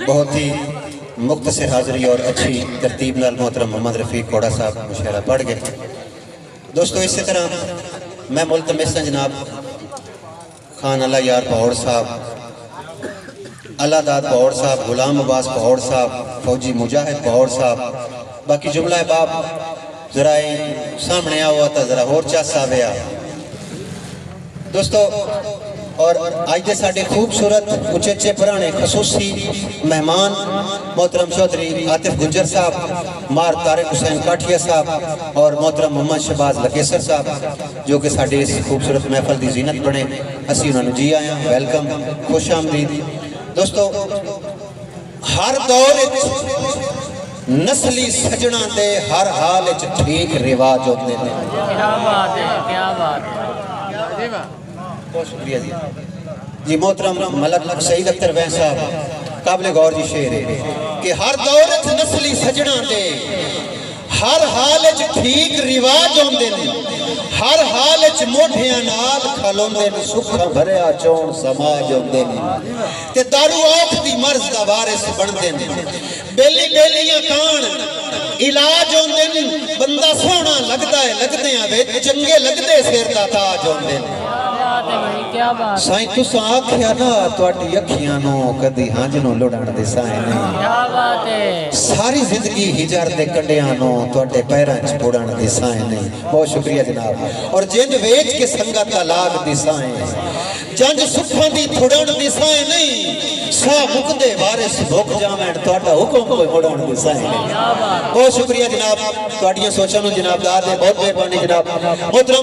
बहुत ही मुख्तसर हाज़री और अच्छी तरतीब नाल मोहतरम मोहम्मद रफ़ीक कोड़ा साहब मुशायरा पढ़ गए। दोस्तों इसी तरह मैं मुल्तमिस जनाब खान अल्लाह यार पहौड़ साहब, अल्लाहदाद पहौड़ साहब, गुलाम अब्बास पहौड़ साहब, फौजी मुजाहिद पहौड़ साहब, बाकी जुमला बाप जरा सामने आओ तो जरा होर चस आवे दोस्तों। और आज के साढ़े खूबसूरत उचेचे पुराने खसूसी मेहमान मोहतरम चौधरी आतिफ गुजर साहब, मार तारिक हुसैन काठिया साहब और मोहतरम मोहम्मद शहबाज लकेसर साहब जो कि साढ़े इस खूबसूरत महफल की जीनत बने, असी उन्होंने जी आया वेलकम खुश आमदीद। दोस्तों हर दौर नस्ली सजना दे हर हाल ठीक रिवाज होते हैं। क्या बात है, क्या बात है। बहुत शुक्रिया जी मोहतरम मलक सईद अख्तर वैन साहब काबिल गौर जी शेर है कि हर दौर नस्ली सजना दे हर हाल ठीक रिवाज होंदे ने, हर हाल मोढियां नाल खलोंदे ने, सुखा भरिया चोण समाज होंदे ने ते दारू औख दी मर्ज दा वारिस बनदे ने। बेली बेलियां कान इलाज होंदे ने, बंदा सोहना लगदा है लगदियां विच चंगे लगदे सिर दा ताज होंदे ने। साईं तुस आख्या ना तुहाडी अखियां नू कदी हंज नू लुड़न दे साए नहीं, क्या बात है। सारी जिंदगी हिजर दे कंडियां नू तुहाडे पैरां च पुड़न दे साए नहीं। बहुत शुक्रिया जनाब। और जिंद वेच के संगत लाग दी साए, जंज सुखां दी थुड़न दी साए नहीं, सा मुकदे वारिस भुख जावण तुहाडा हुक्म कोई मुड़न दे साए नहीं। बहुत शुक्रिया जनाब, तुहाडियां सोचां नू जनाबदार दे बहुत मेहरबानी जनाब। मोहतरम